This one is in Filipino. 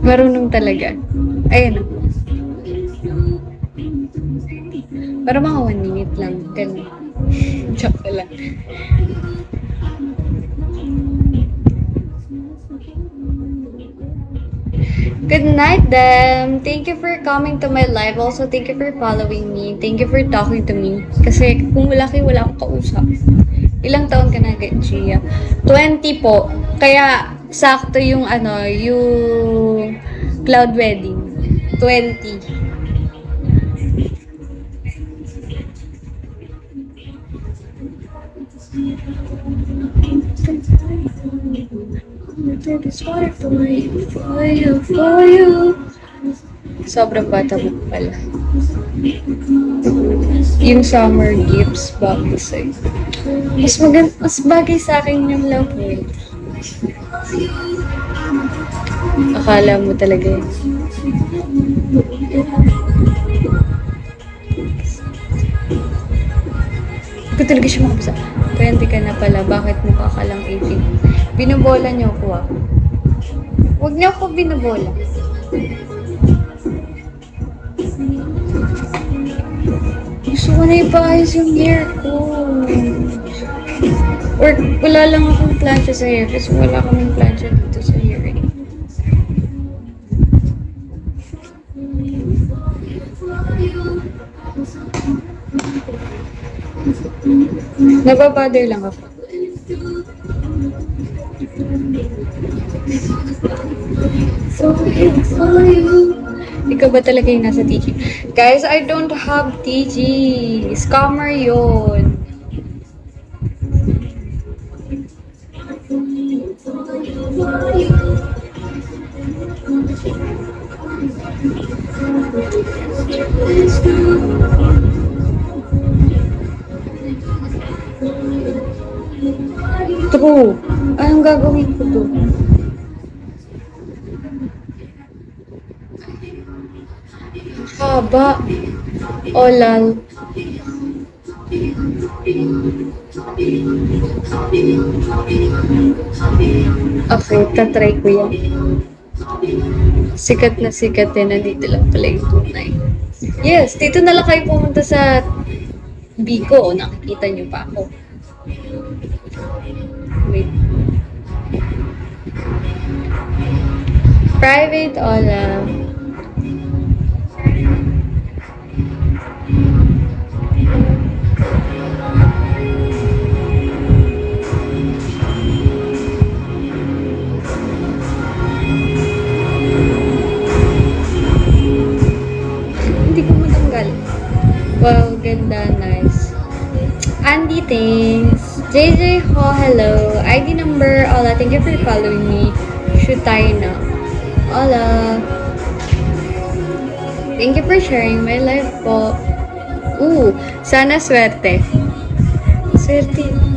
Marunong talaga. Ayan o. Para mga 1 minute lang. Ganun. Joke lang. Good night, them. Thank you for coming to my live. Also, thank you for following me. Thank you for talking to me. Kasi kung wala kayo, wala akong kausap. Ilang taon ka na, Gia? 20 po. Kaya, sakto yung yung cloud wedding. 20. Sobrang bata mo pala. Yung summer gifts bagay sa'yo. Mas bagay sa akin yung love world. Akala mo talaga yun. Hindi ko talaga siya makapasa. 20 ka na pala, bakit mukha ka lang 18? Binobola niyo ako ah. Huwag niyo ako binobola. Gusto ko na ipaayos yung hair ko. Or wala lang akong plancha sa hair kasi wala kaming plancha dito sa hair eh. Nababother lang ako. Ikaw ba talaga yung nasa TG? Guys, I don't have TG. Scammer yun. True. Anong gagawin ko to? Haba. O lal. Okay, tatry ko yan. Sikat na sikat din. Nandito lang pala yung tunay. Yes, dito na lang kayo pumunta sa Bigo. Nakikita niyo pa ako. Wait. Private Ola. Hindi ko matanggal. Wow, ganda, nice. Andy, thanks. JJ Ho, hello. ID number, Ola, thank you for following me. Shoot tayo na. Ola. Thank you for sharing my life po. Sana swerte. Swerte.